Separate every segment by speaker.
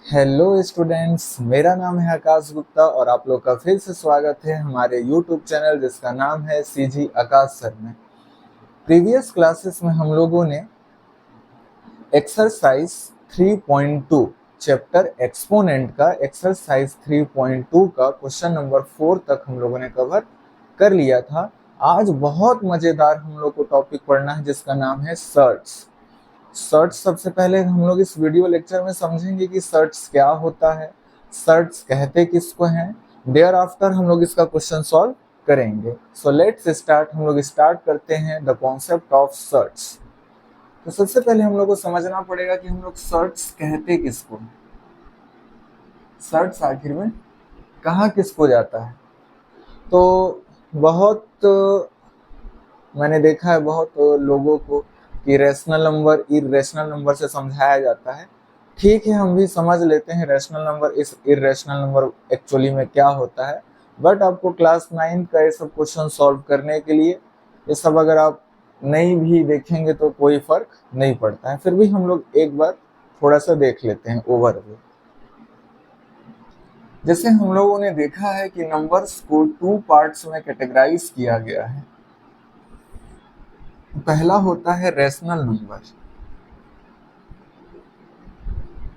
Speaker 1: Hello students, मेरा नाम है आकाश गुप्ता और आप लोग का फिर से स्वागत है हमारे यूट्यूब चैनल जिसका नाम है सीजी आकाश सर में। प्रीवियस क्लासेस में हम लोगों ने एक्सरसाइज 3.2 चैप्टर एक्सपोनेंट का एक्सरसाइज 3.2 का क्वेश्चन नंबर 4 तक हम लोगों ने कवर कर लिया था। आज बहुत मजेदार हम लोग को टॉपिक पढ़ना है जिसका नाम है सर्ट्स। सर्ट्स सबसे पहले हम लोग इस वीडियो लेक्चर में समझेंगे कि सर्ट्स क्या होता है, सर्ट्स कहते किसको हैं। देयर आफ्टर हम लोग इसका क्वेश्चन सॉल्व करेंगे। So let's start. हम लोग स्टार्ट करते हैं द कॉन्सेप्ट ऑफ सर्ट्स। तो सबसे पहले हम लोग को समझना पड़ेगा कि हम लोग सर्ट्स कहते किसको, सर्ट्स आखिर में कहाँ किसको जाता है। तो बहुत मैंने देखा है बहुत लोगों को कि रैशनल नंबर इर्रेशनल नंबर से समझाया जाता है। ठीक है, हम भी समझ लेते हैं रैशनल नंबर इस इर्रेशनल नंबर एक्चुअली में क्या होता है, बट आपको क्लास 9 का ये सब क्वेश्चन सॉल्व करने के लिए ये सब अगर आप नहीं भी देखेंगे तो कोई फर्क नहीं पड़ता है। फिर भी हम लोग एक बार थोड़ा सा देख लेते हैं ओवरव्यू। जैसे हम लोगों ने देखा है कि नंबर्स को 2 पार्ट्स में कैटेगराइज किया गया है। पहला होता है रैशनल नंबर,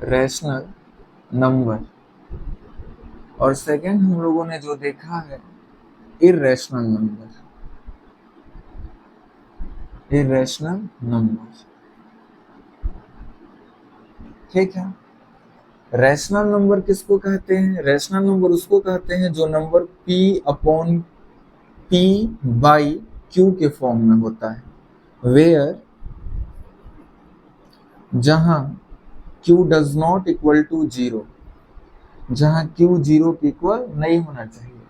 Speaker 1: रैशनल नंबर, और सेकंड हम लोगों ने जो देखा है इर्रेशनल नंबर, इर्रेशनल नंबर। ठीक है, रैशनल नंबर किसको कहते हैं? रैशनल नंबर उसको कहते हैं जो number p upon p by q के फॉर्म में होता है, वेयर जहां q does not equal to 0, जहां q 0 के इक्वल नहीं होना चाहिए।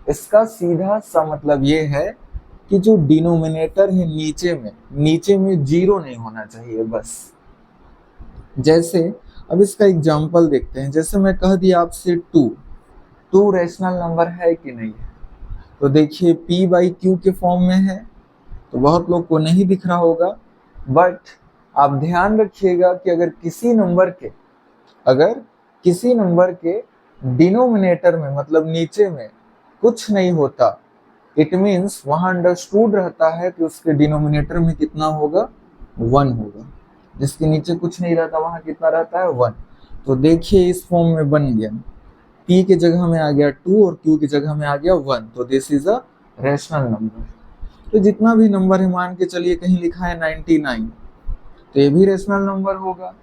Speaker 1: इसका सीधा सा मतलब ये है कि जो डिनोमिनेटर है नीचे में 0 नहीं होना चाहिए बस। जैसे अब इसका एग्जांपल देखते हैं। जैसे मैं कह दिया आपसे 2 रैशनल नंबर है कि नहीं है, तो देखिए p बाई क्यू के फॉर्म में है, तो बहुत लोग को नहीं दिख रहा होगा, बट आप ध्यान रखिएगा कि अगर किसी नंबर के डिनोमिनेटर में मतलब नीचे में कुछ नहीं होता, इट मीन्स वहां अंडरस्टूड रहता है कि उसके डिनोमिनेटर में कितना होगा, 1 होगा। जिसके नीचे कुछ नहीं रहता वहां कितना रहता है, 1। तो देखिए इस फॉर्म में बन गया, p की जगह में आ गया 2 और q की जगह में आ गया 1, तो this is a rational number. तो जितना भी नंबर है, मान के चलिए कहीं लिखा है 99, तो ये भी रैशनल नंबर होगा।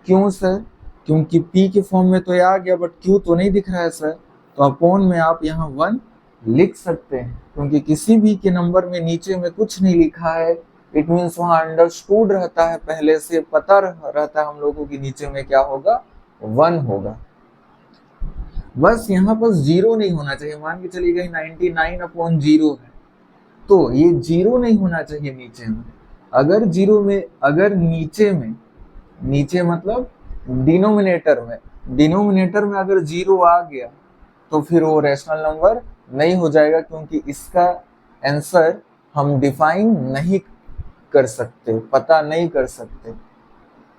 Speaker 1: क्यों सर? क्योंकि p के फॉर्म में तो ये आ गया, बट q तो नहीं दिख रहा है सर। तो अपॉन में आप यहाँ 1 लिख सकते हैं, क्योंकि किसी भी के नंबर में नीचे में कुछ नहीं लिखा है, इट मीन्स वहां अंडरस्टूड रहता है, पहले से पता रहता है हम लोगों की नीचे में क्या होगा, 1 होगा। बस यहाँ पर 0 नहीं होना चाहिए। मान के चलिए कहीं 99 अपॉन 0 है, तो ये 0 नहीं होना चाहिए नीचे में। अगर नीचे मतलब डिनोमिनेटर में अगर 0 आ गया तो फिर वो रैशनल नंबर नहीं हो जाएगा, क्योंकि इसका आंसर हम डिफाइन नहीं कर सकते, पता नहीं कर सकते,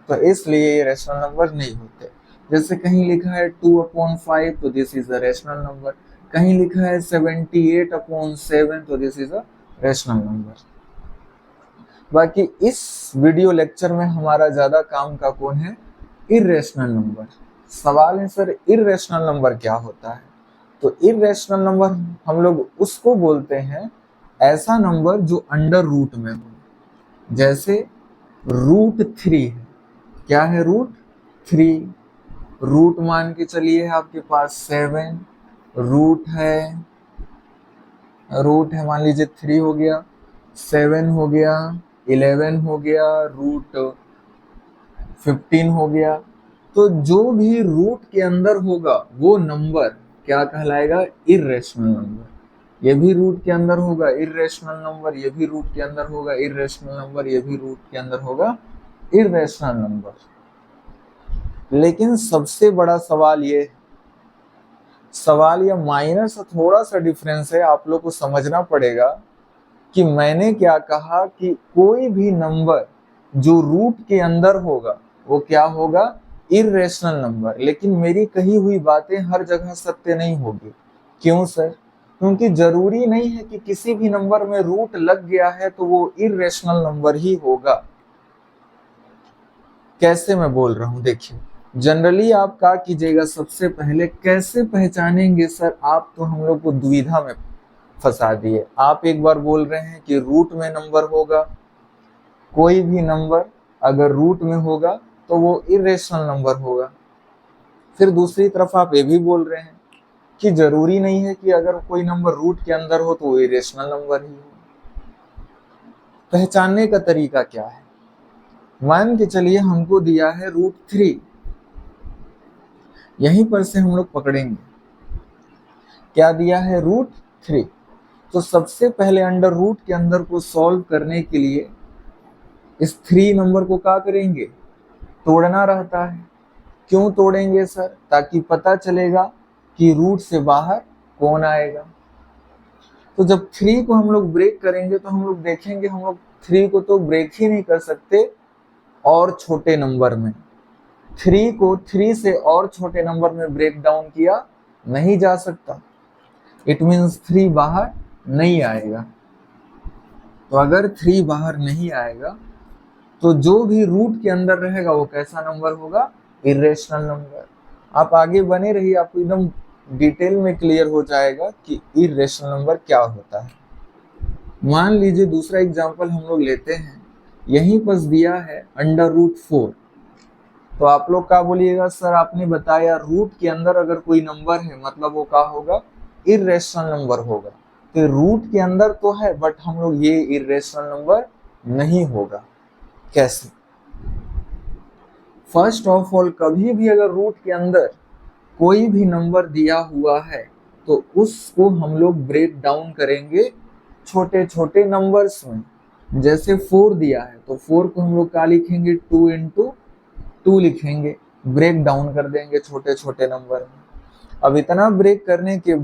Speaker 1: तो इसलिए ये रैशनल नंबर नहीं होते। जैसे कहीं लिखा है 2/5, तो this is a rational number. कहीं लिखा है 78/7, तो this is a rational number. बाकी इस वीडियो लेक्चर में हमारा ज्यादा काम का कौन है, इर्रेशनल नंबर। सवाल है सर इर्रेशनल नंबर क्या होता है? तो इर्रेशनल नंबर हम लोग उसको बोलते हैं ऐसा नंबर जो अंडर रूट में हो। जैसे √3 है, क्या है, √3। रूट मान के चलिए आपके पास 7, रूट है मान लीजिए 3 हो गया, 7 हो गया, 11 हो गया, √15 हो गया। तो जो भी रूट के अंदर होगा वो नंबर क्या कहलाएगा, इर्रेशनल नंबर। ये भी रूट के अंदर होगा इर्रेशनल नंबर, ये भी रूट के अंदर होगा इर्रेशनल नंबर, ये भी रूट के अंदर होगा इर्रेशनल नंबर। लेकिन सबसे बड़ा सवाल या माइनर सा थोड़ा सा डिफरेंस है, आप लोग को समझना पड़ेगा कि मैंने क्या कहा कि कोई भी नंबर जो रूट के अंदर होगा वो क्या होगा, इर्रेशनल नंबर, लेकिन मेरी कही हुई बातें हर जगह सत्य नहीं होगी। क्यों सर? क्योंकि जरूरी नहीं है कि किसी भी नंबर में रूट लग गया है तो वो इर्रेशनल नंबर ही होगा। कैसे मैं बोल रहा हूं देखिए, जनरली आप क्या कीजिएगा, सबसे पहले कैसे पहचानेंगे सर? आप तो हम लोग को दुविधा में फंसा दिए। आप एक बार बोल रहे हैं कि रूट में नंबर होगा, कोई भी नंबर अगर रूट में होगा तो वो इर्रेशनल नंबर होगा। फिर दूसरी तरफ आप ये भी बोल रहे हैं कि जरूरी नहीं है कि अगर कोई नंबर रूट के अंदर हो तो वो इरेशनल नंबर ही हो। पहचानने का तरीका क्या है? मान के चलिए हमको दिया है √3, यहीं पर से हम लोग पकड़ेंगे। क्या दिया है? √3। तो सबसे पहले अंडर रूट के अंदर को सॉल्व करने के लिए इस 3 नंबर को क्या करेंगे? तोड़ना रहता है। क्यों तोड़ेंगे सर? ताकि पता चलेगा कि रूट से बाहर कौन आएगा। तो जब 3 को हम लोग ब्रेक करेंगे तो हम लोग देखेंगे हम लोग 3 को तो ब्रेक ही नहीं कर सकते और छोटे नंबर में। 3 को 3 से और छोटे नंबर में ब्रेक डाउन किया नहीं जा सकता। इट मीन्स 3 बाहर नहीं आएगा। तो अगर 3 बाहर नहीं आएगा तो जो भी रूट के अंदर रहेगा वो कैसा नंबर होगा? Irrational number. आप आगे बने रहिए, आपको एकदम डिटेल में क्लियर हो जाएगा कि इर्रेशनल नंबर क्या होता है। मान लीजिए दूसरा एग्जांपल हम लोग लेते हैं, यहीं पर दिया है अंडर √4। तो आप लोग क्या बोलिएगा? सर आपने बताया रूट के अंदर अगर कोई नंबर है मतलब वो क्या होगा? इर्रेशनल नंबर होगा। तो रूट के अंदर तो है बट हम लोग ये इर्रेशनल नंबर नहीं होगा। कैसे? फर्स्ट ऑफ ऑल, कभी भी अगर रूट के अंदर कोई भी नंबर दिया हुआ है तो उसको हम लोग ब्रेक डाउन करेंगे छोटे छोटे नंबर्स में। जैसे 4 दिया है तो 4 को हम लोग क्या लिखेंगे? 2 × 2 लिखेंगे, ब्रेक डाउन कर देंगे छोटे छोटे नंबर में। अब इतना ब्रेक करने के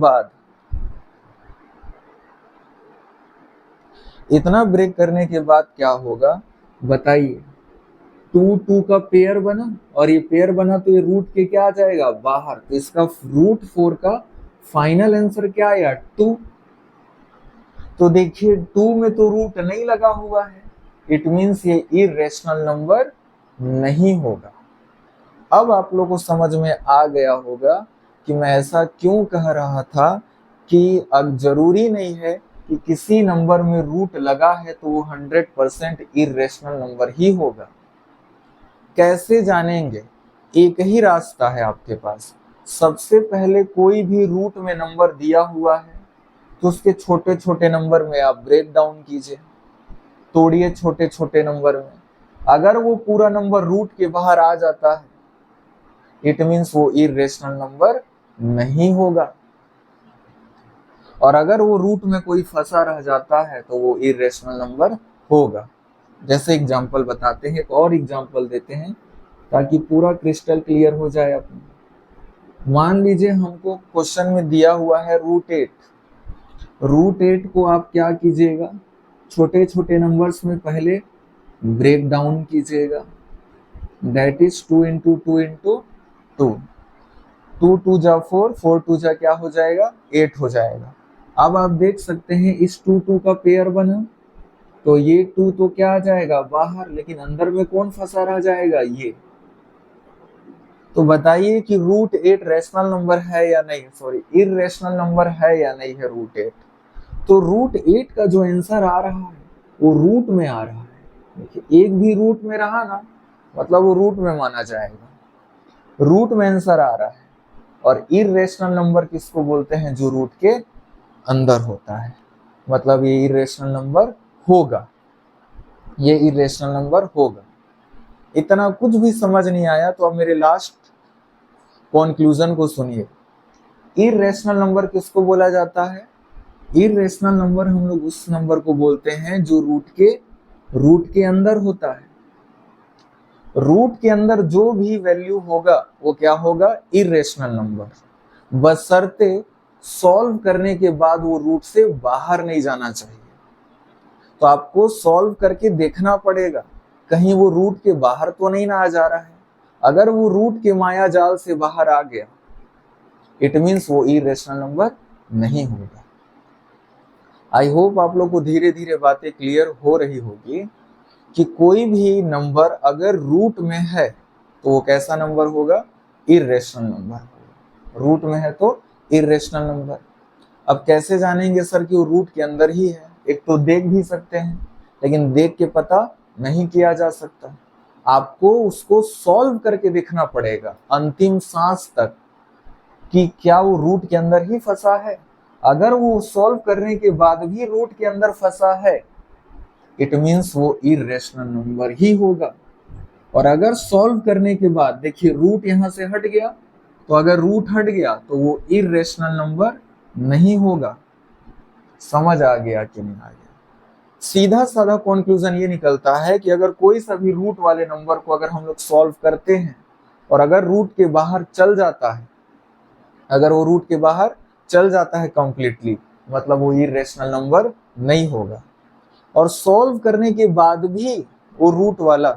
Speaker 1: बाद क्या होगा बताइए? 2 2 का पेयर बना और ये पेयर बना तो ये रूट के क्या आ जाएगा? बाहर। तो इसका √4 का फाइनल आंसर क्या आया? 2। तो देखिए 2 में तो रूट नहीं लगा हुआ है, इट मीन्स ये इर्रेशनल नंबर नहीं होगा। अब आप लोगों को समझ में आ गया होगा कि मैं ऐसा क्यों कह रहा था कि अब जरूरी नहीं है कि किसी नंबर में रूट लगा है तो वो 100% इर्रेशनल नंबर ही होगा। कैसे जानेंगे? एक ही रास्ता है आपके पास। सबसे पहले कोई भी रूट में नंबर दिया हुआ है तो उसके छोटे छोटे नंबर में आप ब्रेक डाउन कीजिए, तोड़िए छोटे छोटे नंबर में। अगर वो पूरा नंबर रूट के बाहर आ जाता है इट मीन्स वो इर्रेशनल नंबर नहीं होगा, और अगर वो रूट में कोई फंसा रह जाता है तो वो इर्रेशनल नंबर होगा। जैसे एग्जांपल बताते हैं, एक और एग्जांपल देते हैं ताकि पूरा क्रिस्टल क्लियर हो जाए अपने। मान लीजिए हमको क्वेश्चन में दिया हुआ है √8। √8 को आप क्या कीजिएगा? छोटे छोटे नंबर्स में पहले ब्रेक डाउन कीजिएगा, दैट इज 2 × 2 × 2। 2 2 जा 4, 4 2 जा क्या हो जाएगा? 8 हो जाएगा। अब आप देख सकते हैं इस 2 2 का पेयर बना तो ये 2 तो क्या आ जाएगा? बाहर, लेकिन अंदर में कौन फंसा रह जाएगा? ये। तो बताइए कि √8 रैशनल नंबर है या नहीं, सॉरी इर्रेशनल नंबर है या नहीं है √8? तो √8 का जो आंसर आ रहा है वो रूट में आ रहा है। देखिए एक भी रूट में रहा ना मतलब वो रूट में माना जाएगा, रूट में आंसर आ रहा है। और इर्रेशनल नंबर किसको बोलते हैं? जो रूट के अंदर होता है, मतलब ये इर्रेशनल नंबर होगा, ये इर्रेशनल नंबर होगा। इतना कुछ भी समझ नहीं आया तो अब मेरे लास्ट कंक्लूजन को सुनिए। इर्रेशनल नंबर किसको बोला जाता है? इर्रेशनल नंबर हम लोग उस नंबर को बोलते हैं जो रूट के अंदर होता है। रूट के अंदर जो भी वैल्यू होगा वो क्या होगा? इर्रेशनल नंबर, बशर्ते सॉल्व करने के बाद वो रूट से बाहर नहीं जाना चाहिए। तो आपको सॉल्व करके देखना पड़ेगा कहीं वो रूट के बाहर तो नहीं ना आ जा रहा है। अगर वो रूट के माया जाल से बाहर आ गया, इट मीन्स वो इरेशनल नंबर नहीं होगा। आई होप आप लोग को धीरे धीरे बातें क्लियर हो रही होगी कि कोई भी नंबर अगर रूट में है तो वो कैसा नंबर होगा, इरेशनल नंबर होगा। रूट में है तो इरेशनल नंबर। अब कैसे जानेंगे सर कि वो रूट के अंदर ही है? एक तो देख भी सकते हैं, लेकिन देख के पता नहीं किया जा सकता, आपको उसको सॉल्व करके देखना पड़ेगा अंतिम सांस तक कि क्या वो रूट के अंदर ही फंसा है। अगर वो सॉल्व करने के बाद भी रूट के अंदर फंसा है, इट मीन्स वो इरेशनल नंबर ही होगा। और अगर सॉल्व करने के बाद देखिए रूट यहां से हट गया, तो अगर रूट हट गया तो वो इरेशनल नंबर नहीं होगा। समझ आ गया कि नहीं आ गया? सीधा साधा कंक्लूजन ये निकलता है कि अगर कोई सा भी रूट वाले नंबर को अगर हम लोग सॉल्व करते हैं और अगर रूट के बाहर चल जाता है, अगर वो रूट के बाहर चल जाता है कंप्लीटली, मतलब वो इरेशनल नंबर नहीं होगा। और सॉल्व करने के बाद भी वो रूट वाला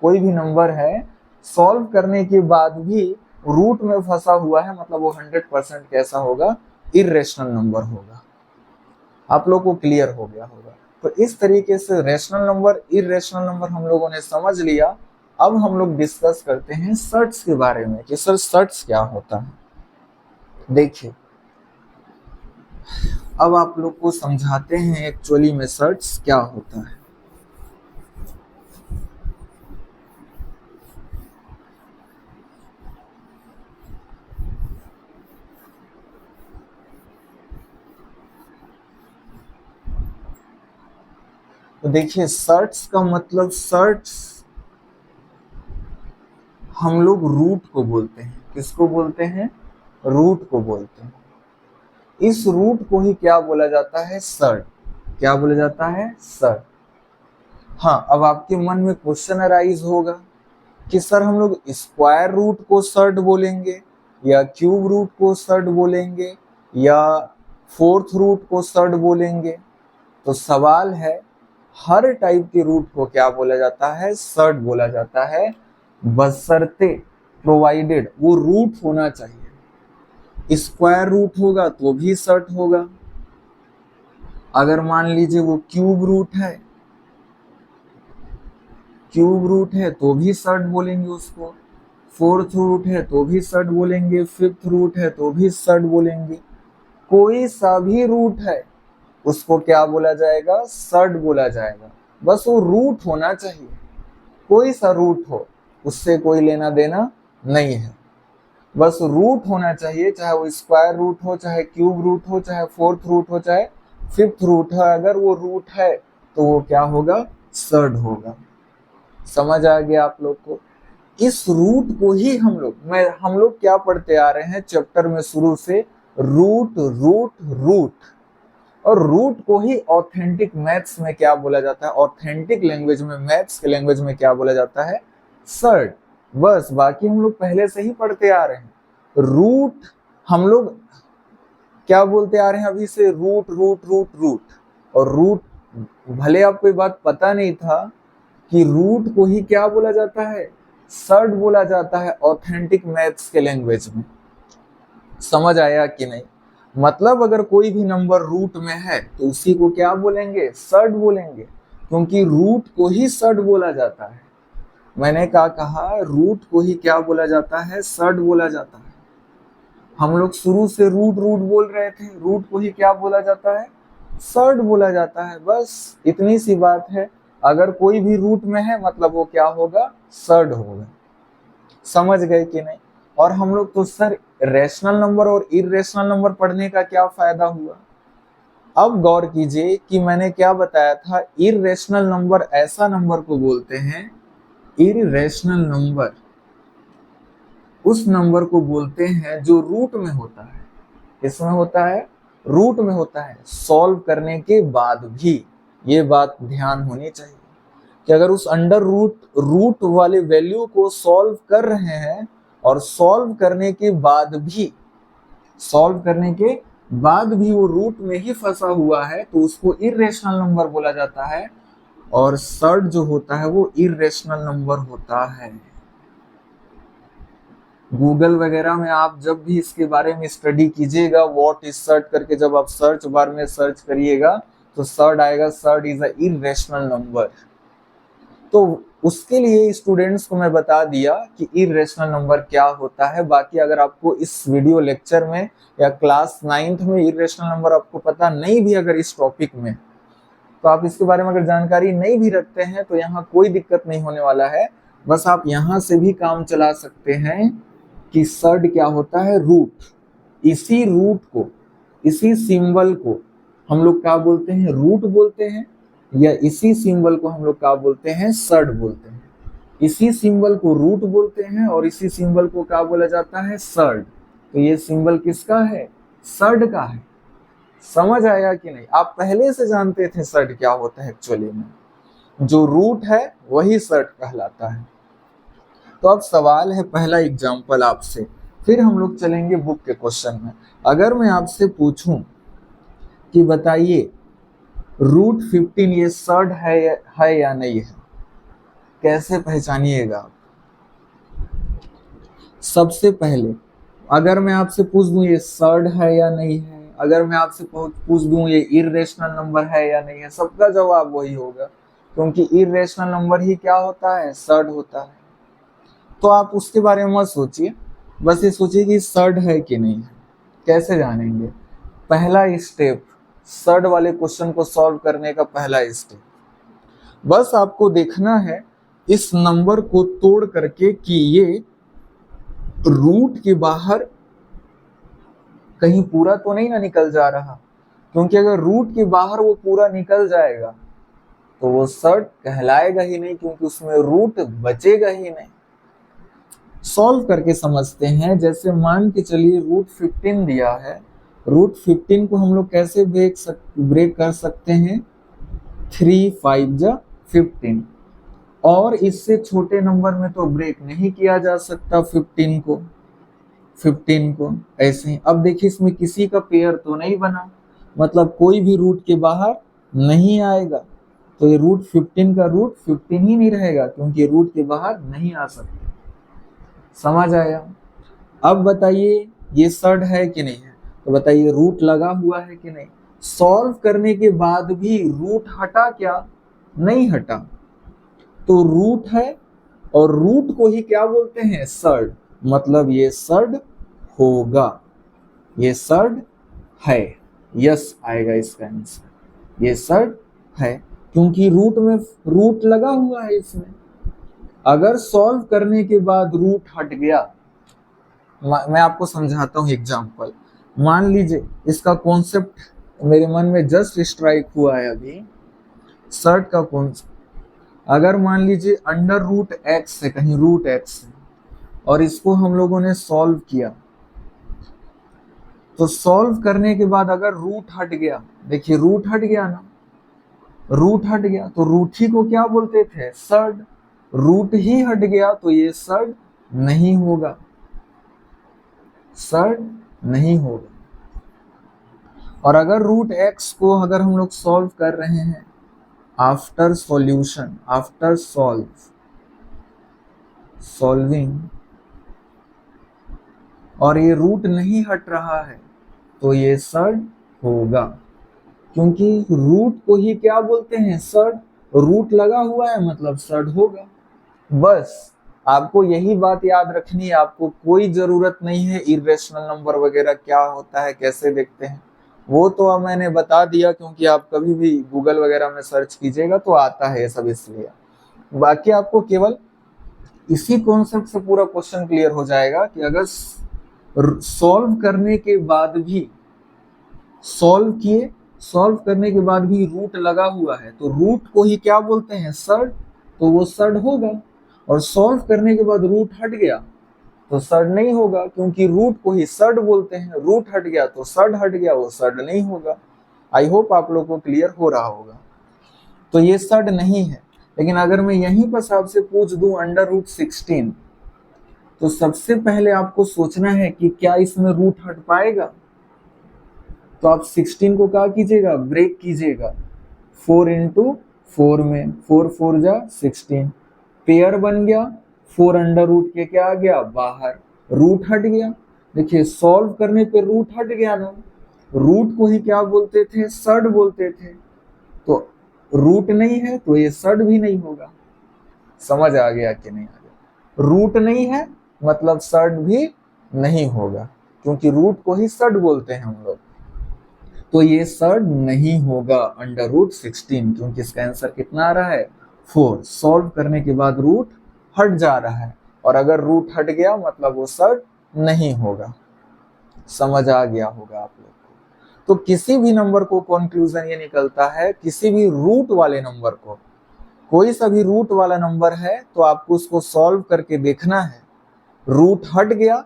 Speaker 1: कोई भी नंबर है, सॉल्व करने के बाद भी रूट में फंसा हुआ है, मतलब वो 100% कैसा होगा, इरेशनल नंबर होगा। आप लोग को क्लियर हो गया होगा। तो इस तरीके से रेशनल नंबर, इरेशनल नंबर हम लोगों ने समझ लिया। अब हम लोग डिस्कस करते हैं सर्ट्स के बारे में कि सर सर्ट्स क्या होता है। देखिए अब आप लोग को समझाते हैं एक्चुअली में सर्ट्स क्या होता है। तो देखिए सर्ट्स का मतलब, सर्ट्स हम लोग रूट को बोलते हैं। किसको बोलते हैं? रूट को बोलते हैं। इस रूट को ही क्या बोला जाता है? सर्ट। क्या बोला जाता है? सर्ट। हाँ, अब आपके मन में क्वेश्चन अराइज होगा कि सर हम लोग स्क्वायर रूट को सर्ट बोलेंगे या क्यूब रूट को सर्ट बोलेंगे या फोर्थ रूट को सर्ट बोलेंगे। तो सवाल है, हर टाइप के रूट को क्या बोला जाता है? सर्ट बोला जाता है, बशर्ते प्रोवाइडेड वो रूट होना चाहिए। स्क्वायर रूट होगा तो भी सर्ट होगा। अगर मान लीजिए वो क्यूब रूट है, क्यूब रूट है तो भी सर्ट बोलेंगे उसको, फोर्थ रूट है तो भी सर्ट बोलेंगे, फिफ्थ रूट है तो भी सर्ट बोलेंगे। कोई सा भी रूट है उसको क्या बोला जाएगा? सर्ट बोला जाएगा। बस वो रूट होना चाहिए, कोई सा रूट हो, उससे कोई लेना देना नहीं है। बस रूट होना चाहिए, चाहे वो स्क्वायर रूट हो, चाहे क्यूब रूट हो, चाहे फोर्थ रूट हो, चाहे फिफ्थ रूट है। अगर वो रूट है तो वो क्या होगा? सर्ट होगा। समझ आ गया आप लोग को? इस रूट को ही हम लोग क्या पढ़ते आ रहे हैं चैप्टर में शुरू से? Root root root. और रूट को ही ऑथेंटिक मैथ्स में क्या बोला जाता है? ऑथेंटिक लैंग्वेज में, मैथ्स के लैंग्वेज में क्या बोला जाता है? सर्ट। बस बाकी हम लोग पहले से ही पढ़ते आ रहे हैं। रूट हम लोग क्या बोलते आ रहे हैं अभी से? Root root root root. और रूट, भले आपको ये बात पता नहीं था कि रूट को ही क्या बोला जाता है? सर्ट बोला जाता है ऑथेंटिक मैथ्स के लैंग्वेज में। समझ आया कि नहीं? मतलब अगर कोई भी नंबर रूट में है तो उसी को क्या बोलेंगे? सर्ट बोलेंगे, क्योंकि रूट को ही सर्ट बोला जाता है। मैंने क्या कहा? रूट को ही क्या बोला जाता है? सर्ट बोला जाता है। हम लोग शुरू से रूट रूट बोल रहे थे, रूट को ही क्या बोला जाता है? सर्ट बोला जाता है। बस इतनी सी बात है। अगर कोई भी रूट में है मतलब वो क्या होगा? सर्ट होगा। समझ गए कि नहीं? और हम लोग तो सर रेशनल नंबर और इरेशनल नंबर पढ़ने का क्या फायदा हुआ? अब गौर कीजिए कि मैंने क्या बताया था। इरेशनल नंबर ऐसा नंबर को बोलते हैं, इरेशनल नंबर उस नंबर को बोलते हैं जो रूट में होता है। किसमें होता है? रूट में होता है। सॉल्व करने के बाद भी ये बात ध्यान होनी चाहिए कि अगर उस अंडर रूट वाले वैल्यू को सॉल्व कर रहे हैं और सॉल्व करने के बाद भी वो रूट में ही फंसा हुआ है तो उसको इरेशनल नंबर बोला जाता है। और सर्ट जो होता है वो इरेशनल नंबर होता है। गूगल वगैरह में आप जब भी इसके बारे में स्टडी कीजिएगा, व्हाट इज सर्ड करके जब आप सर्च बार में सर्च करिएगा तो सर्ड आएगा, surd is a irrational number. तो उसके लिए स्टूडेंट्स को मैं बता दिया कि इर्रेशनल नंबर क्या होता है। बाकी अगर आपको इस वीडियो लेक्चर में या क्लास 9th में इर्रेशनल नंबर आपको पता नहीं भी अगर इस टॉपिक में, तो आप इसके बारे में अगर जानकारी नहीं भी रखते हैं तो यहाँ कोई दिक्कत नहीं होने वाला है। बस आप यहाँ से भी काम चला सकते हैं कि सर्ड क्या होता है, रूट। इसी रूट को, इसी सिंबल को हम लोग क्या बोलते हैं, रूट बोलते हैं, या इसी सिंबल को हम लोग क्या बोलते हैं, सर्ड बोलते हैं। इसी सिंबल को रूट बोलते हैं और इसी सिंबल को क्या बोला जाता है, सर्ड। तो ये सिंबल किसका है, सर्ड का है। समझ आया कि नहीं? आप पहले से जानते थे सर्ड क्या होता है एक्चुअली में, जो रूट है वही सर्ड कहलाता है। तो अब सवाल है पहला एग्जाम्पल आपसे, फिर हम लोग चलेंगे बुक के क्वेश्चन में। अगर मैं आपसे पूछूं कि बताइए रूट 15 ये सर्ड है या नहीं है, कैसे पहचानिएगा आप? सबसे पहले अगर मैं आपसे पूछ दूं ये सर्ड है या नहीं है, अगर मैं आपसे पूछ दूं ये इर्रेशनल नंबर है या नहीं है, सबका जवाब वही होगा, क्योंकि इर्रेशनल नंबर ही क्या होता है, सर्ड होता है। तो आप उसके बारे में मत सोचिए, बस ये सोचिए कि सर्ड है कि नहीं है। कैसे जानेंगे? पहला स्टेप, सर्ड वाले क्वेश्चन को सॉल्व करने का पहला स्टेप, बस आपको देखना है इस नंबर को तोड़ करके कि ये रूट के बाहर कहीं पूरा तो नहीं ना निकल जा रहा, क्योंकि अगर रूट के बाहर वो पूरा निकल जाएगा तो वो सर्ड कहलाएगा ही नहीं, क्योंकि उसमें रूट बचेगा ही नहीं। सॉल्व करके समझते हैं। जैसे मान के चलिए रूट 15 दिया है, रूट 15 को हम लोग कैसे ब्रेक कर सकते हैं, 3 5 जा 15, और इससे छोटे नंबर में तो ब्रेक नहीं किया जा सकता 15 को ऐसे ही। अब देखिए इसमें किसी का पेयर तो नहीं बना, मतलब कोई भी रूट के बाहर नहीं आएगा, तो ये रूट 15 का रूट 15 ही नहीं रहेगा, क्योंकि रूट के बाहर नहीं आ सकता। समझ आया? अब बताइए ये सर्ड है कि नहीं है, तो बताइए रूट लगा हुआ है कि नहीं। सॉल्व करने के बाद भी रूट हटा क्या, नहीं हटा, तो रूट है और रूट को ही क्या बोलते हैं, सर्ड, मतलब ये सर्ड होगा, ये सर्ड है। यस आएगा इसका आंसर, ये सर्ड है, क्योंकि रूट में रूट लगा हुआ है इसमें। अगर सॉल्व करने के बाद रूट हट गया, मैं आपको समझाता हूँ एग्जांपल। मान लीजिए इसका कॉन्सेप्ट मेरे मन में जस्ट स्ट्राइक हुआ है अभी, सर्ड का कॉन्सेप्ट। अगर मान लीजिए अंडर रूट एक्स है, कहीं रूट एक्स है, और इसको हम लोगों ने सॉल्व किया, तो सॉल्व करने के बाद अगर रूट हट गया, देखिए रूट हट गया ना, रूट हट गया तो रूट ही को क्या बोलते थे, सर्ड। रूट ही हट गया तो ये सर्ड नहीं होगा, सर्ड नहीं होगा। और अगर रूट एक्स को अगर हम लोग सॉल्व कर रहे हैं, आफ्टर सॉल्यूशन, आफ्टर सॉल्विंग, और ये रूट नहीं हट रहा है, तो ये सर्ड होगा, क्योंकि रूट को ही क्या बोलते हैं, सर्ड। रूट लगा हुआ है मतलब सर्ड होगा। बस आपको यही बात याद रखनी है, आपको कोई जरूरत नहीं है इर्रेशनल नंबर वगैरह क्या होता है, कैसे देखते हैं, वो तो अब मैंने बता दिया, क्योंकि आप कभी भी गूगल वगैरह में सर्च कीजिएगा तो आता है ये सब, इसलिए। बाकी आपको केवल इसी कॉन्सेप्ट से पूरा क्वेश्चन क्लियर हो जाएगा कि अगर सॉल्व करने के बाद भी, सॉल्व करने के बाद भी रूट लगा हुआ है, तो रूट को ही क्या बोलते हैं, सर्ड, तो वो सर्ड होगा। और सॉल्व करने के बाद रूट हट गया तो सर्ड नहीं होगा, क्योंकि रूट को ही सर्ड बोलते हैं। रूट हट गया तो सर्ड हट गया, वो सर्ड नहीं होगा। आई होप आप लोगों को क्लियर हो रहा होगा। तो ये सर्ड नहीं है। लेकिन अगर मैं यहीं पर आपसे पूछ दूं अंडर रूट 16, तो सबसे पहले आपको सोचना है कि क्या इसमें रूट हट पाएगा। तो आप 16 को क्या कीजिएगा, ब्रेक कीजिएगा 4 into 4 में, 4 4 जा 16, पेयर बन गया, 4 अंडर रूट के क्या आ गया, बाहर, रूट हट गया। देखिए सॉल्व करने पे रूट हट गया ना, रूट को ही क्या बोलते थे, सड बोलते थे। तो रूट नहीं है तो ये सड भी नहीं होगा। समझ आ गया कि नहीं आ गया? रूट नहीं है मतलब सड भी नहीं होगा, क्योंकि रूट को ही सड बोलते हैं हम लोग। तो ये सड नहीं होगा अंडर रूट 16, क्योंकि इसका आंसर कितना आ रहा है 4। सॉल्व करने के बाद रूट हट जा रहा है, और अगर रूट हट गया मतलब वो सड नहीं होगा। समझ आ गया होगा आप लोग को। तो किसी भी नंबर को कंक्लूजन ये निकलता है, किसी भी रूट वाले नंबर को, कोई सा भी रूट वाला नंबर है तो आपको उसको सॉल्व करके देखना है। रूट हट गया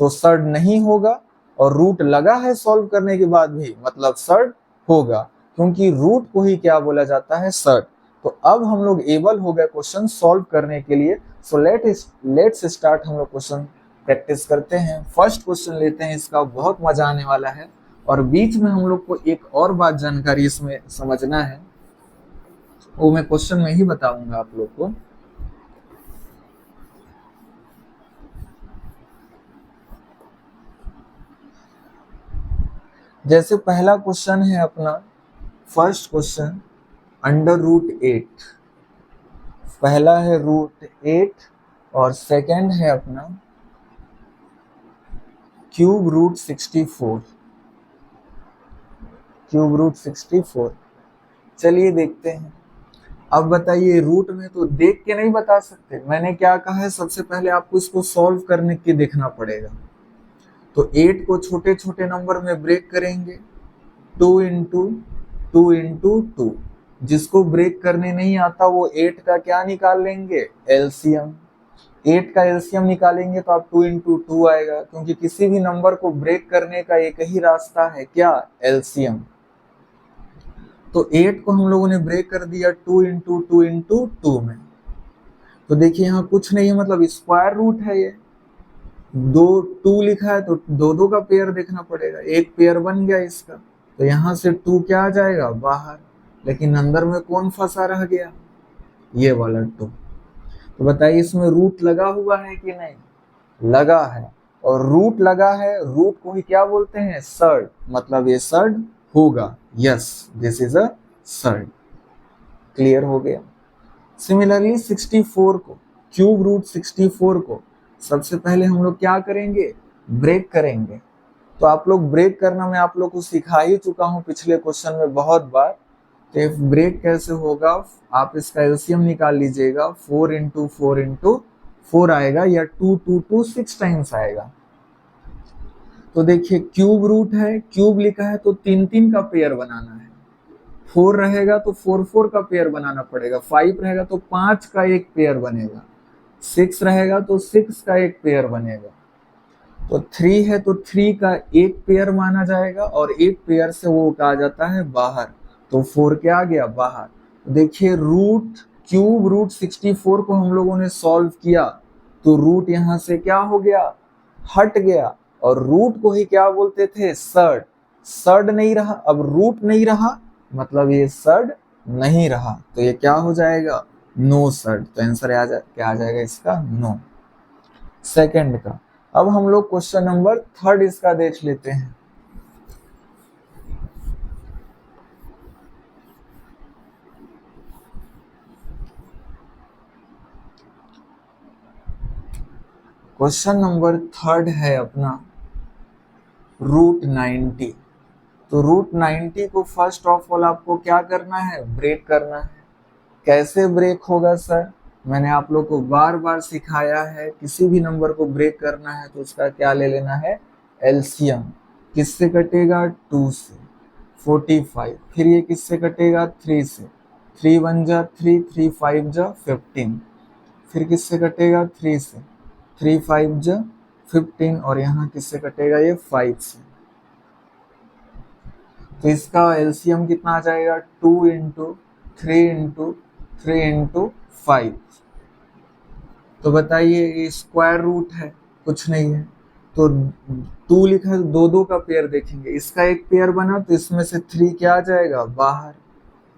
Speaker 1: तो सड नहीं होगा, और रूट लगा है सॉल्व करने के बाद भी मतलब सड होगा, क्योंकि रूट को ही क्या बोला जाता है, सड। तो अब हम लोग एबल हो गए क्वेश्चन सॉल्व करने के लिए। So let's start. हम लोग क्वेश्चन प्रैक्टिस करते हैं। फर्स्ट क्वेश्चन लेते हैं, इसका बहुत मजा आने वाला है, और बीच में हम लोग को एक और बात जानकारी इसमें समझना है, वो मैं क्वेश्चन में ही बताऊंगा आप लोग को। जैसे पहला क्वेश्चन है अपना, फर्स्ट क्वेश्चन अंडर रूट 8। पहला है रूट 8 और सेकंड है अपना क्यूब रूट 64। Cube root 64। चलिए देखते हैं। अब बताइए, रूट में तो देख के नहीं बता सकते, मैंने क्या कहा है, सबसे पहले आपको इसको सॉल्व करने के देखना पड़ेगा। तो 8 को छोटे छोटे नंबर में ब्रेक करेंगे, 2 इंटू 2 इंटू 2। जिसको ब्रेक करने नहीं आता वो 8 का क्या निकाल लेंगे, एलसीएम। 8 का एलसीएम निकालेंगे तो आप 2 इंटू 2 आएगा, क्योंकि किसी भी नंबर को ब्रेक करने का एक ही रास्ता है, क्या, एलसीएम। तो 8 को हम लोगों ने ब्रेक कर दिया 2 इंटू 2 इंटू 2 में। तो देखिए यहाँ कुछ नहीं है, मतलब स्क्वायर रूट है ये। 2 लिखा है तो दो का पेयर देखना पड़ेगा, एक पेयर बन गया इसका, तो यहाँ से 2 क्या आ जाएगा, बाहर। लेकिन अंदर में कौन फंसा रह गया, ये वाला 2। तो बताइए इसमें रूट लगा हुआ है कि नहीं, लगा है। और रूट लगा है, रूट को ही क्या बोलते हैं, सर्ड, मतलब ये सर्ड होगा। Yes, this is a surd. Clear हो गया। सिमिलरली 64 को, क्यूब रूट 64 को सबसे पहले हम लोग क्या करेंगे, ब्रेक करेंगे। तो आप लोग ब्रेक करना मैं आप लोग को सिखा ही चुका हूं पिछले क्वेश्चन में बहुत बार। तो ब्रेक कैसे होगा, आप इसका एलसीएम निकाल लीजिएगा, 4 इंटू 4 इंटू 4 आएगा, या 2 2 2 6 टाइम्स आएगा। तो देखिए क्यूब रूट है, क्यूब लिखा है तो 3 3 का पेयर बनाना है। 4 रहेगा तो 4 4 का पेयर बनाना पड़ेगा, 5 रहेगा तो 5 का एक पेयर बनेगा, 6 रहेगा तो 6 का एक पेयर बनेगा। तो 3 है तो 3 का एक पेयर माना जाएगा, और एक पेयर से वो कहा जाता है बाहर। तो 4 क्या आ गया, बाहर। देखिए रूट, क्यूब रूट 64 को हम लोगों ने सॉल्व किया, तो रूट यहाँ से क्या हो गया, हट गया। और रूट को ही क्या बोलते थे, सर्ड। सर्ड नहीं रहा, अब रूट नहीं रहा मतलब ये सर्ड नहीं रहा, तो ये क्या हो जाएगा, नो सर्ड। तो आंसर क्या आ जाएगा इसका, नो। सेकंड का। अब हम लोग क्वेश्चन नंबर 3 इसका देख लेते हैं। क्वेश्चन नंबर 3 है अपना रूट 90। तो रूट 90 को फर्स्ट ऑफ ऑल आपको क्या करना है, ब्रेक करना है। कैसे ब्रेक होगा सर, मैंने आप लोग को बार बार सिखाया है, किसी भी नंबर को ब्रेक करना है तो उसका क्या ले लेना है, एलसीएम। किससे कटेगा, 2 से, 45। फिर ये किससे कटेगा, 3 से, 3 1 जा 3, 3 5 जा 15। फिर किससे कटेगा, 3 से, 3 5 जा 15, और यहाँ किससे कटेगा, ये 5 से। तो इसका एलसीएम कितना आ जाएगा, 2 इंटू 3 इंटू 3 इंटू 5। तो बताइए ये स्क्वायर रूट है, कुछ नहीं है। तो 2 लिखा है, 2 का पेयर देखेंगे, इसका एक पेयर बना तो इसमें से 3 क्या आ जाएगा, बाहर।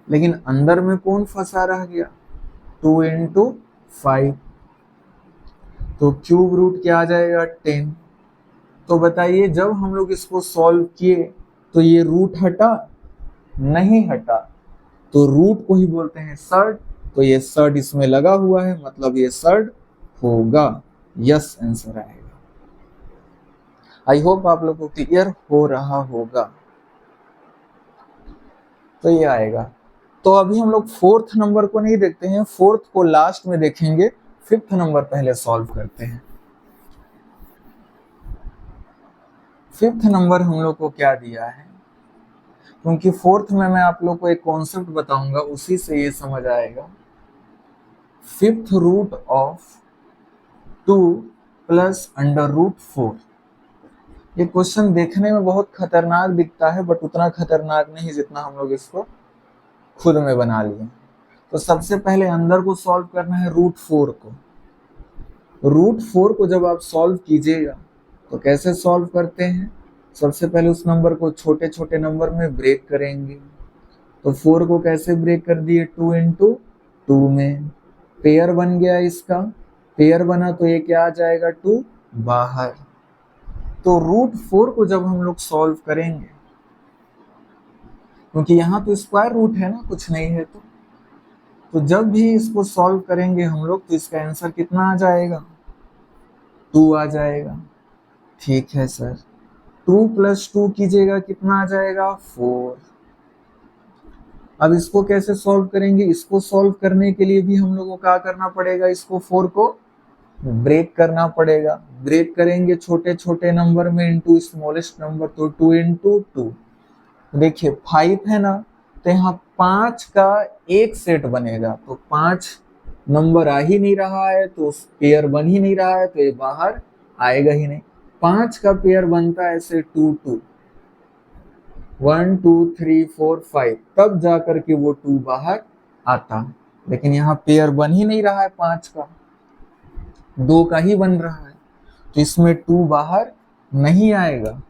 Speaker 1: लेकिन अंदर में कौन फंसा रह गया, 2 इंटू 5। तो क्यूब रूट क्या आ जाएगा 10। तो बताइए जब हम लोग इसको सॉल्व किए तो ये रूट हटा? नहीं हटा। तो रूट को ही बोलते हैं सर्ड, तो ये सर्ड इसमें लगा हुआ है, मतलब ये सर्ड होगा। यस आंसर आएगा। आई होप आप लोग को क्लियर हो रहा होगा। तो ये आएगा। तो अभी हम लोग फोर्थ नंबर को नहीं देखते हैं, फोर्थ को लास्ट में देखेंगे। फिफ्थ नंबर पहले सॉल्व करते हैं। फिफ्थ नंबर हम लोग को क्या दिया है, क्योंकि फोर्थ में मैं आप लोग को एक कॉन्सेप्ट बताऊंगा, उसी से ये समझ आएगा। Fifth root of 2 plus under root 4। ये क्वेश्चन देखने में बहुत खतरनाक दिखता है, बट उतना खतरनाक नहीं जितना हम लोग इसको खुद में बना लिए। तो सबसे पहले अंदर को सॉल्व करना है रूट 4 को। रूट 4 को जब आप सॉल्व कीजिएगा तो कैसे सॉल्व करते हैं, सबसे पहले उस नंबर को छोटे छोटे नंबर में ब्रेक करेंगे। तो 4 को कैसे ब्रेक कर दिए, 2 इंटू 2 में। पेयर बन गया, इसका पेयर बना तो ये क्या आ जाएगा 2 बाहर। तो रूट 4 को जब हम लोग सॉल्व करेंगे, क्योंकि यहाँ तो स्क्वायर रूट है ना, कुछ नहीं है, तो जब भी इसको सॉल्व करेंगे हम लोग तो इसका आंसर कितना आ जाएगा, 2 आ जाएगा। ठीक है सर। 2 प्लस 2 कीजिएगा कितना आ जाएगा 4। अब इसको कैसे सॉल्व करेंगे, इसको सॉल्व करने के लिए भी हम लोगों को क्या करना पड़ेगा, इसको 4 को ब्रेक करना पड़ेगा। ब्रेक करेंगे छोटे छोटे नंबर में इनटू स्मॉलेस्ट नंबर, तो 2 इंटू 2। देखिए 5 है ना, तो यहाँ 5 का एक सेट बनेगा, तो 5 नंबर आ ही नहीं रहा है, तो पेयर बन ही नहीं रहा है, तो ये बाहर आएगा ही नहीं। 5 का पेयर बनता है ऐसे 2 2, 1 2 3 4 5, तब जाकर के वो 2 बाहर आता। लेकिन यहाँ पेयर बन ही नहीं रहा है 5 का, 2 का ही बन रहा है, तो इसमें 2 बाहर नहीं आएगा।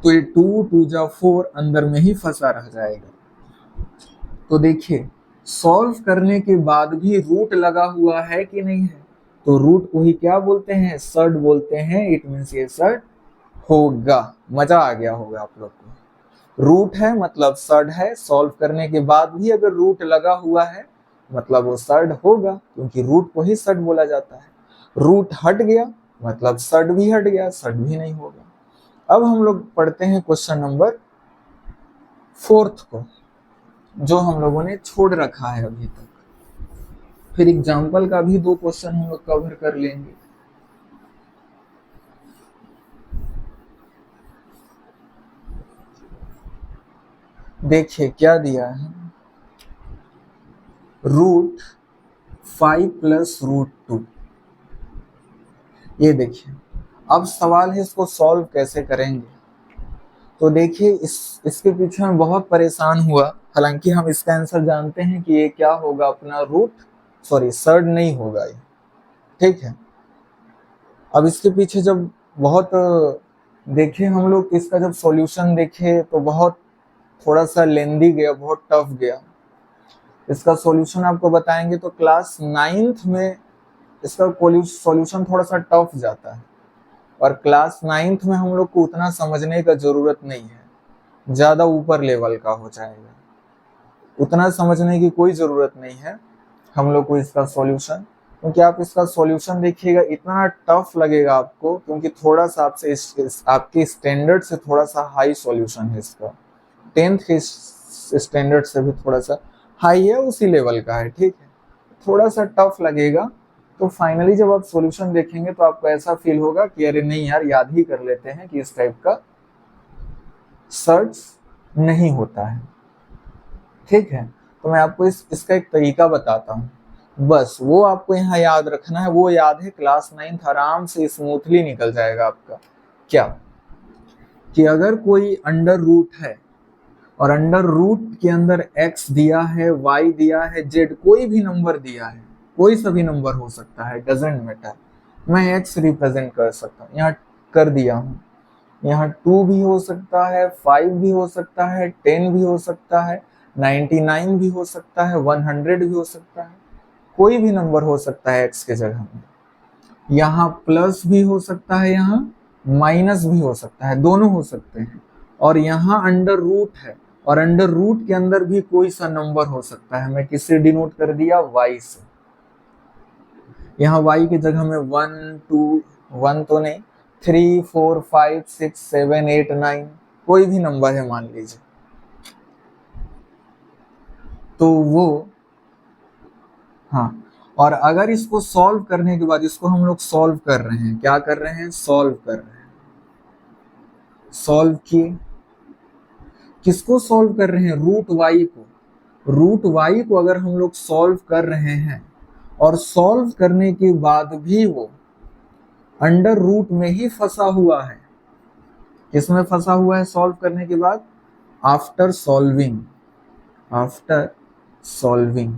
Speaker 1: तो ये 2 2 जा 4 अंदर में ही फंसा रह जाएगा। तो देखिए सॉल्व करने के बाद भी रूट लगा हुआ है कि नहीं है, तो रूट को ही क्या बोलते हैं, सर्ड बोलते हैं। इट मीन्स ये सर्ड होगा। मजा आ गया होगा आप लोग को। रूट है मतलब सर्ड है, सॉल्व करने के बाद भी अगर रूट लगा हुआ है मतलब वो सर्ड होगा, क्योंकि रूट को ही सर्ड बोला जाता है। रूट हट गया मतलब सर्ड भी हट गया, सर्ड भी नहीं होगा। अब हम लोग पढ़ते हैं क्वेश्चन नंबर 4 को, जो हम लोगों ने छोड़ रखा है अभी तक। फिर एग्जाम्पल का भी 2 क्वेश्चन हम लोग कवर कर लेंगे। देखिए क्या दिया है, रूट 5 प्लस रूट 2। ये देखिए अब सवाल है इसको सॉल्व कैसे करेंगे। तो देखिए इसके पीछे मैं बहुत परेशान हुआ, हालांकि हम इसका आंसर जानते हैं कि ये क्या होगा, अपना रूट सर्ड नहीं होगा ये। ठीक है। अब इसके पीछे जब बहुत देखे हम लोग, इसका जब सॉल्यूशन देखे तो बहुत थोड़ा सा लेंदी गया, बहुत टफ गया। इसका सॉल्यूशन आपको बताएंगे तो क्लास 9th में इसका सॉल्यूशन थोड़ा सा टफ जाता है, और क्लास 9th में हम लोग को उतना समझने का जरूरत नहीं है, ज्यादा ऊपर लेवल का हो जाएगा, उतना समझने की कोई जरूरत नहीं है हम लोग को इसका सॉल्यूशन। क्योंकि आप इसका सॉल्यूशन देखिएगा इतना टफ लगेगा आपको, क्योंकि थोड़ा सा आपसे आपके स्टैंडर्ड से थोड़ा सा हाई सॉल्यूशन है इसका, 10th के स्टैंडर्ड से भी थोड़ा सा हाई है, उसी लेवल का है। ठीक है, थोड़ा सा टफ लगेगा। तो फाइनली जब आप सॉल्यूशन देखेंगे तो आपको ऐसा फील होगा कि अरे नहीं यार, याद ही कर लेते हैं कि इस टाइप का सर्च नहीं होता है। ठीक है, तो मैं आपको इसका एक तरीका बताता हूँ, बस वो आपको यहाँ याद रखना है। वो याद है क्लास 9th आराम से स्मूथली निकल जाएगा आपका। क्या कि अगर कोई अंडर रूट है और अंडर रूट के अंदर x दिया है, y दिया है, z कोई भी नंबर दिया है, कोई सा भी नंबर हो सकता है, डजेंट मैटर, मैं x रिप्रेजेंट कर सकता हूँ, यहाँ कर दिया हूँ। यहाँ 2 भी हो सकता है, 5 भी हो सकता है, 10 भी हो सकता है, 99 भी हो सकता है, 100 भी हो सकता है, कोई भी नंबर हो सकता है x के जगह में। यहाँ प्लस भी हो सकता है, यहाँ माइनस भी हो सकता है, दोनों हो सकते हैं। और यहाँ अंडर रूट है, और अंडर रूट के अंदर भी कोई सा नंबर हो सकता है। मैं किससे डिनोट कर दिया? y से। यहाँ y की जगह में 1 2 1 तो नहीं, 3 4 5 6 7 8 9 कोई भी नंबर है मान लीजिए, तो वो, हाँ। और अगर इसको सॉल्व करने के बाद, इसको हम लोग सॉल्व कर रहे हैं, क्या कर रहे हैं? सॉल्व कर रहे हैं। सॉल्व किए, किसको सॉल्व कर रहे हैं? रूट वाई को। रूट वाई को अगर हम लोग सॉल्व कर रहे हैं और सॉल्व करने के बाद भी वो अंडर रूट में ही फंसा हुआ है, किसमें फंसा हुआ है सॉल्व करने के बाद? After solving. After solving,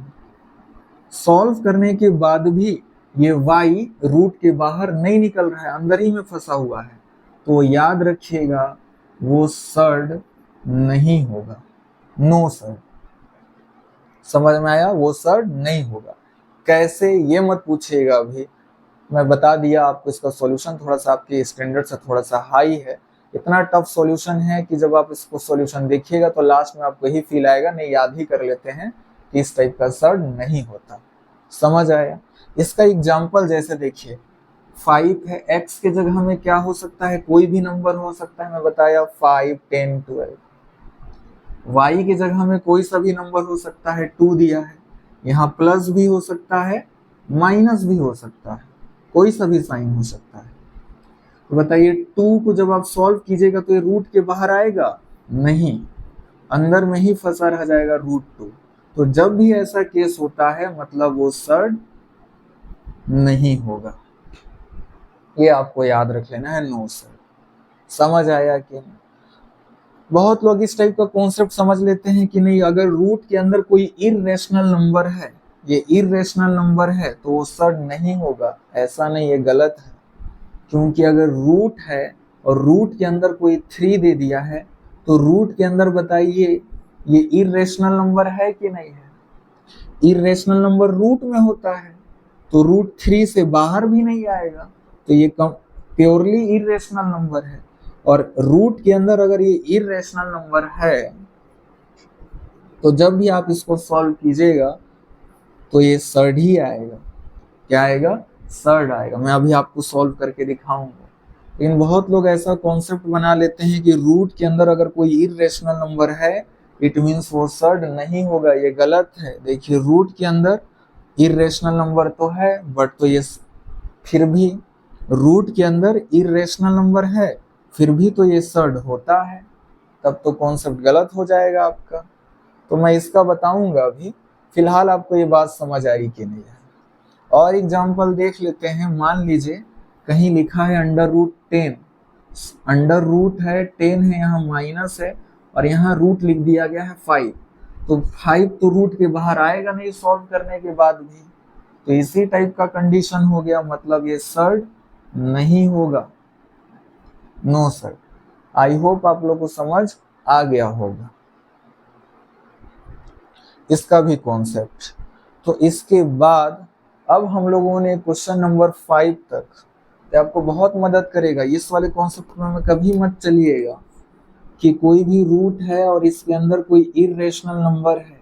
Speaker 1: solve करने के बाद भी ये y रूट के बाहर नहीं निकल रहा है, अंदर ही में फंसा हुआ है, तो याद रखिएगा वो सर्ड नहीं होगा। No surd. समझ में आया? वो सर्ड नहीं होगा। कैसे ये मत पूछिएगा, अभी मैं बता दिया आपको। इसका सॉल्यूशन थोड़ा सा आपके स्टैंडर्ड से थोड़ा सा हाई है। इतना टफ सॉल्यूशन है कि जब आप इसको सॉल्यूशन देखिएगा तो लास्ट में आपको यही फील आएगा, नहीं याद ही कर लेते हैं कि इस टाइप का सर्ड नहीं होता। समझ आया? इसका एग्जाम्पल जैसे देखिए, 5 है, x के जगह में क्या हो सकता है? कोई भी नंबर हो सकता है, मैं बताया 5 10 12। y की जगह में कोई सा भी नंबर हो सकता है, 2 दिया है। यहाँ प्लस भी हो सकता है, माइनस भी हो सकता है, कोई सा भी साइन हो सकता है। तो बताइए 2 को जब आप सॉल्व कीजिएगा तो ये रूट के बाहर आएगा? नहीं, अंदर में ही फंसा रह जाएगा रूट 2। तो जब भी ऐसा केस होता है मतलब वो सर्ड नहीं होगा। ये आपको याद रख लेना है, नो सर्ड। समझ आया कि नहीं? बहुत लोग इस टाइप का कॉन्सेप्ट समझ लेते हैं कि नहीं, अगर रूट के अंदर कोई इररेशनल नंबर है, ये इररेशनल नंबर है तो वो सर्ड नहीं होगा। ऐसा नहीं, ये गलत है। क्योंकि अगर रूट है और रूट के अंदर कोई 3 दे दिया है, तो रूट के अंदर बताइए ये इररेशनल नंबर है कि नहीं है? इररेशनल नंबर रूट में होता है, तो रूट 3 से बाहर भी नहीं आएगा, तो ये प्योरली इररेशनल नंबर है। और रूट के अंदर अगर ये इररेशनल नंबर है तो जब भी आप इसको सॉल्व कीजिएगा तो ये सर्ड ही आएगा। क्या आएगा? सर्ड आएगा। मैं अभी आपको सॉल्व करके दिखाऊंगा। लेकिन बहुत लोग ऐसा कॉन्सेप्ट बना लेते हैं कि रूट के अंदर अगर कोई इररेशनल नंबर है इट मीन्स वो सर्ड नहीं होगा। ये गलत है। देखिए रूट के अंदर इररेशनल नंबर तो है, बट तो ये फिर भी रूट के अंदर इररेशनल नंबर है, फिर भी तो ये सर्ड होता है। तब तो कॉन्सेप्ट गलत हो जाएगा आपका। तो मैं इसका बताऊंगा अभी। फिलहाल आपको ये बात समझ आई कि नहीं है? और एग्जाम्पल देख लेते हैं। मान लीजिए कहीं लिखा है अंडर रूट 10, अंडर रूट है 10 है, यहाँ माइनस है और यहाँ रूट लिख दिया गया है 5। तो 5 तो रूट के बाहर आएगा नहीं सॉल्व करने के बाद भी, तो इसी टाइप का कंडीशन हो गया, मतलब ये सर्ड नहीं होगा। No surd. आई होप आप लोग को समझ आ गया होगा इसका भी कॉन्सेप्ट। तो इसके बाद अब हम लोगों ने क्वेश्चन नंबर 5 तक, तो आपको बहुत मदद करेगा। इस वाले कॉन्सेप्ट में कभी मत चलिएगा कि कोई भी रूट है और इसके अंदर कोई इररेशनल नंबर है।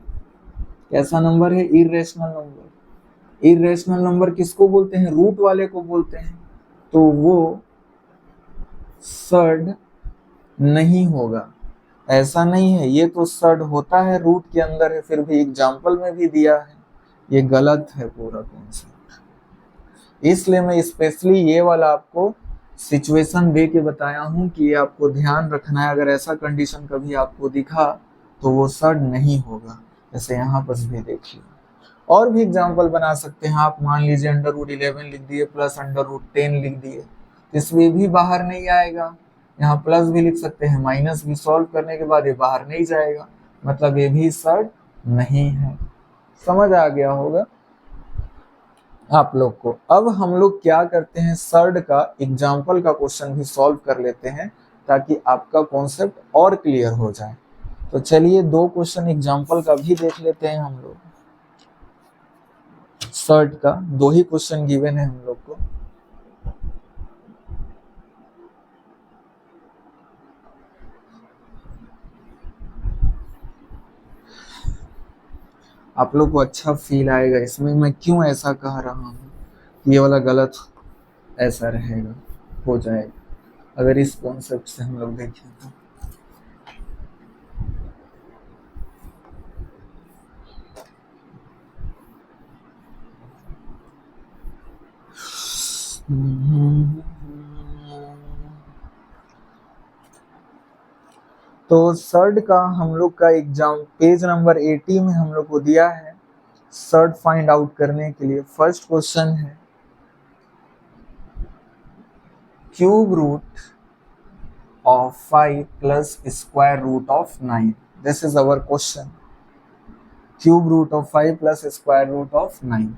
Speaker 1: कैसा नंबर है? Irrational number. इररेशनल नंबर किसको बोलते हैं? रूट वाले को बोलते हैं। तो वो सर्ड नहीं होगा। ऐसा नहीं है, ये तो सर्ड होता है, रूट के अंदर है, फिर भी एग्जाम्पल में भी दिया है। ये गलत है पूरा कॉन्सेप्ट। इसलिए मैं स्पेशली ये वाला आपको सिचुएशन दे के बताया हूं कि ये आपको ध्यान रखना है। अगर ऐसा कंडीशन कभी आपको दिखा तो वो सर्ड नहीं होगा। जैसे यहाँ पर भी देखिए, और भी एग्जाम्पल बना सकते हैं आप। मान लीजिए अंडर रूट 11 लिख दिए प्लस अंडर रूट 10 लिख दिए, इसमें भी बाहर नहीं आएगा। यहाँ प्लस भी लिख सकते हैं, माइनस भी, सॉल्व करने के बाद ये बाहर नहीं जाएगा, मतलब ये भी सर्ड नहीं है। समझ आ गया होगा आप लोग को। अब हम लोग क्या करते हैं, सर्ड का एग्जाम्पल का क्वेश्चन भी सॉल्व कर लेते हैं ताकि आपका कॉन्सेप्ट और क्लियर हो जाए। तो चलिए 2 क्वेश्चन एग्जाम्पल का भी देख लेते हैं हम लोग। सर्ड का 2 ही क्वेश्चन गिवन है हम लोग को। आप लोग को अच्छा फील आएगा इसमें, मैं क्यों ऐसा कह रहा हूँ, ये वाला गलत ऐसा रहेगा, हो जाएगा अगर इस कॉन्सेप्ट से हम लोग देखें तो। तो सर्ड का हम लोग का एग्जाम पेज नंबर 80 में हम लोग को दिया है सर्ड फाइंड आउट करने के लिए। फर्स्ट क्वेश्चन है cube root of 5 plus square root of 9। This is our question, cube root of 5 plus square root of 9।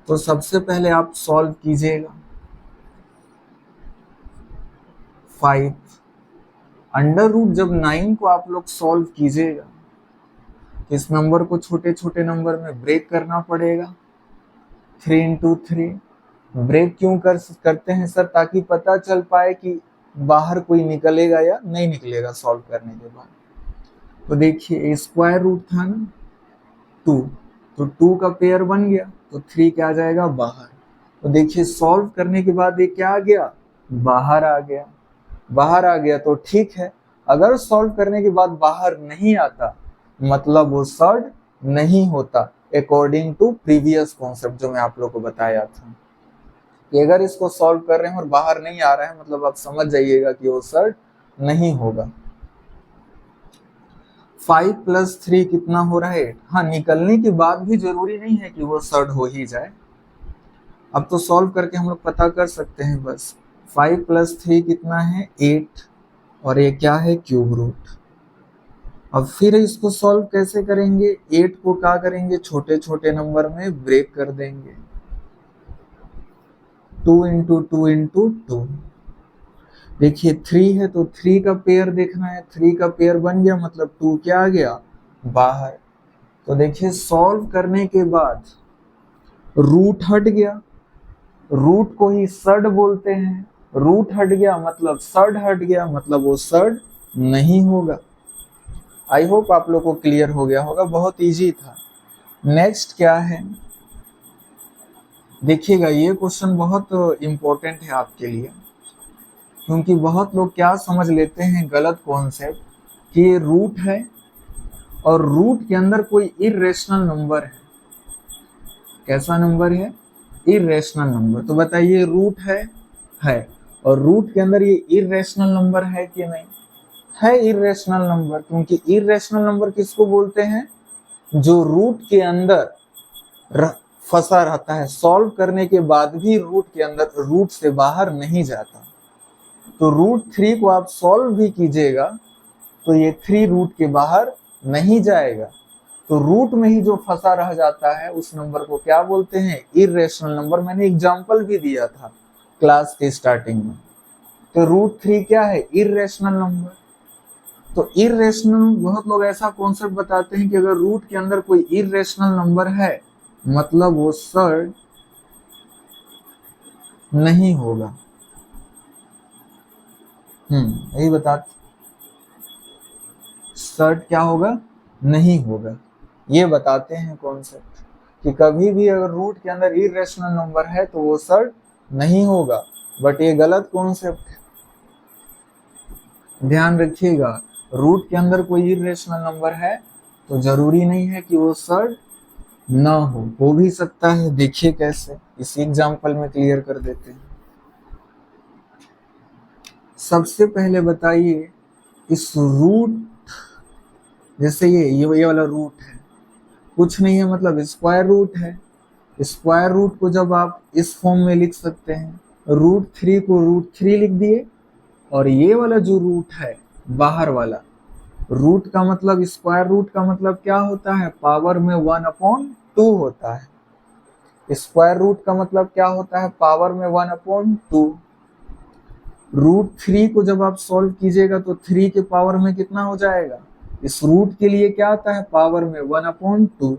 Speaker 1: तो सबसे पहले आप सॉल्व कीजिएगा 5 अंडर रूट, जब 9 को आप लोग सॉल्व कीजिएगा इस नंबर को छोटे छोटे नंबर में ब्रेक करना पड़ेगा। 3 इंटू 3 ब्रेक क्यों करते हैं सर, ताकि पता चल पाए कि बाहर कोई निकलेगा या नहीं निकलेगा सॉल्व करने के बाद। तो देखिए स्क्वायर रूट था ना 2, तो 2 का पेयर बन गया तो 3 क्या आ जाएगा बाहर। तो देखिए सॉल्व करने के बाद ये क्या आ गया, बाहर आ गया। बाहर आ गया तो ठीक है, अगर सॉल्व करने के बाद बाहर नहीं आता मतलब वो सर्ड नहीं होता, अकॉर्डिंग टू प्रीवियस कॉन्सेप्ट जो मैं आप लोग को बताया था कि अगर इसको सॉल्व कर रहे हैं और बाहर नहीं आ रहा है मतलब आप समझ जाइएगा कि वो सर्ड नहीं होगा। 5 प्लस 3 कितना हो रहा है 8। हाँ, निकलने के बाद भी जरूरी नहीं है कि वो सर्ड हो ही जाए, अब तो सॉल्व करके हम लोग पता कर सकते हैं बस। 5 प्लस 3 कितना है 8 और ये क्या है क्यूब रूट। अब फिर इसको सॉल्व कैसे करेंगे, 8 को क्या करेंगे छोटे छोटे नंबर में ब्रेक कर देंगे। 2 इंटू 2 इंटू 2। देखिए 3 है तो 3 का पेयर देखना है, 3 का पेयर बन गया मतलब 2 क्या आ गया बाहर। तो देखिए सॉल्व करने के बाद रूट हट गया, रूट को ही सर्ड बोलते हैं, रूट हट गया मतलब सर्ड हट गया मतलब वो सर्ड नहीं होगा। आई होप आप लोग को क्लियर हो गया होगा, बहुत इजी था। नेक्स्ट क्या है देखिएगा, ये क्वेश्चन बहुत इंपॉर्टेंट है आपके लिए, क्योंकि बहुत लोग क्या समझ लेते हैं गलत कॉन्सेप्ट कि ये रूट है और रूट के अंदर कोई इर्रेशनल नंबर है। कैसा नंबर है, इर्रेशनल नंबर। तो बताइए रूट है और रूट के अंदर ये इर्रेशनल नंबर है कि नहीं, है इर्रेशनल नंबर। क्योंकि इर्रेशनल नंबर किसको बोलते हैं, जो रूट के अंदर फंसा रहता है, सॉल्व करने के बाद भी रूट के अंदर, रूट से बाहर नहीं जाता। तो रूट 3 को आप सॉल्व भी कीजिएगा तो ये 3 रूट के बाहर नहीं जाएगा, तो रूट में ही जो फंसा रह जाता है उस नंबर को क्या बोलते हैं, इर्रेशनल नंबर। मैंने एग्जांपल भी दिया था क्लास के स्टार्टिंग में। तो रूट 3 क्या है, इर्रेशनल नंबर। तो इर्रेशनल, बहुत लोग ऐसा कॉन्सेप्ट बताते हैं कि अगर रूट के अंदर कोई इर्रेशनल नंबर है मतलब वो सर्ड नहीं होगा। यही बताते, सर्ड क्या होगा, नहीं होगा, ये बताते हैं कॉन्सेप्ट कि कभी भी अगर रूट के अंदर इर्रेशनल नंबर है तो वो सर्ड नहीं होगा। बट ये गलत कॉन्सेप्ट है, ध्यान रखिएगा। रूट के अंदर कोई इर्रेशनल नंबर है तो जरूरी नहीं है कि वो सर्ड ना हो भी सकता है। देखिए कैसे, इस एग्जांपल में क्लियर कर देते हैं। सबसे पहले बताइए इस रूट, जैसे ये वाला रूट है, कुछ नहीं है मतलब स्क्वायर रूट है। स्क्वायर रूट को जब आप इस फॉर्म में लिख सकते हैं, रूट 3 को रूट 3 लिख दिए, और ये वाला जो रूट है बाहर वाला, रूट का मतलब, स्क्वायर रूट का मतलब क्या होता है, पावर में 1/2 होता है। स्क्वायर रूट का मतलब क्या होता है, पावर में 1/2। रूट 3 को जब आप सॉल्व कीजिएगा तो 3 के पावर में कितना हो जाएगा, इस रूट के लिए क्या आता है पावर में 1/2,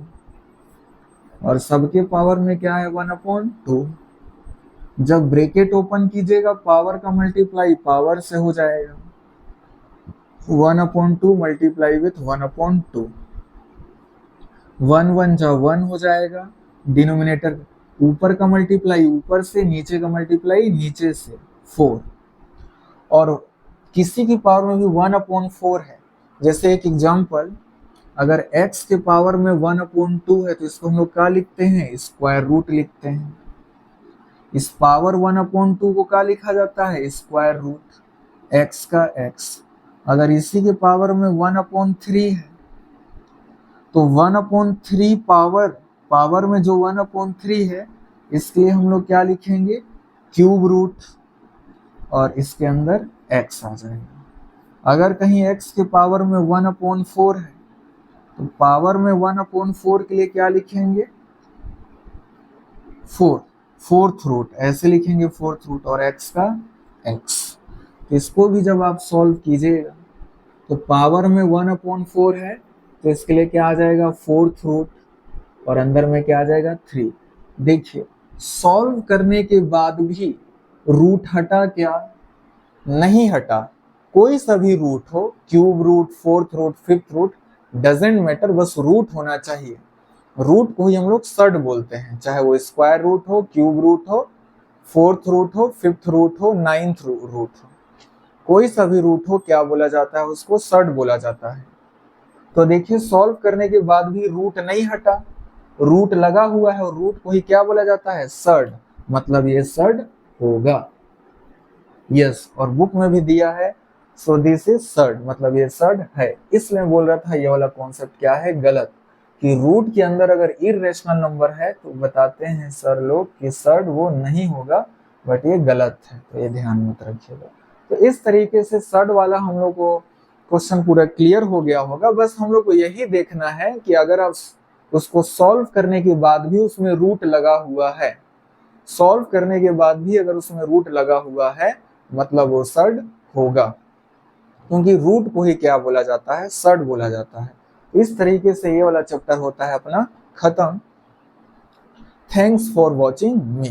Speaker 1: और सबके पावर में क्या है 1/2। जब ब्रैकेट ओपन कीजिएगा पावर का मल्टीप्लाई पावर से हो जाएगा, 1/2 मल्टीप्लाई विथ 1/2। 1 1 जा 1 हो जाएगा, डिनोमिनेटर ऊपर का मल्टीप्लाई ऊपर से, नीचे का मल्टीप्लाई नीचे से 4। और किसी की पावर में भी 1/4 है। जैसे एक एग्जांपल, अगर x के पावर में 1/2 है तो इसको हम लोग क्या लिखते हैं, स्क्वायर रूट लिखते हैं। इस पावर 1/2 को क्या लिखा जाता है, स्क्वायर रूट x का x। अगर इसी के पावर में 1/3 है तो 1/3 पावर में जो 1/3 है इसके लिए हम लोग क्या लिखेंगे, क्यूब रूट, और इसके अंदर x आ जाएगा। अगर कहीं x के पावर में 1/4 है तो पावर में 1/4 के लिए क्या लिखेंगे, 4th रूट, ऐसे लिखेंगे 4th रूट, और x का x। इसको भी जब आप सॉल्व कीजिएगा तो पावर में 1/4 है तो इसके लिए क्या आ जाएगा, 4th रूट, और अंदर में क्या आ जाएगा, 3। देखिए सॉल्व करने के बाद भी रूट हटा क्या, नहीं हटा। कोई सा भी रूट हो, cube root, 4th root, 5th root, doesn't matter, बस रूट होना चाहिए। रूट को ही हम लोग सड बोलते हैं, चाहे वो स्क्वायर रूट हो, क्यूब रूट हो, 4th रूट हो, 5th रूट हो, 9th रूट हो, कोई सा भी रूट हो, क्या बोला जाता है, उसको सड बोला जाता है। तो देखिए सॉल्व करने के बाद भी रूट नहीं हटा, रूट लगा हुआ है, और रूट को ही क्या बोला जाता है, सड, मतलब ये सड होगा। यस, और बुक में भी दिया है, सो दिस इज सड, मतलब ये सड है। इसलिए बोल रहा था ये वाला कॉन्सेप्ट क्या है, गलत, कि रूट के अंदर अगर इरेशनल नंबर है तो बताते हैं सर लोग कि सड वो नहीं होगा, बट ये गलत है, तो ये ध्यान मत रखिएगा। तो इस तरीके से सड वाला हम लोग को क्वेश्चन पूरा क्लियर हो गया होगा। बस हम लोग को यही देखना है कि अगर आप उसको सॉल्व करने के बाद भी उसमें रूट लगा हुआ है, सॉल्व करने के बाद भी अगर उसमें रूट लगा हुआ है मतलब वो सड होगा, क्योंकि रूट को ही क्या बोला जाता है, सड बोला जाता है। इस तरीके से ये वाला चैप्टर होता है अपना खत्म। Thanks for watching me.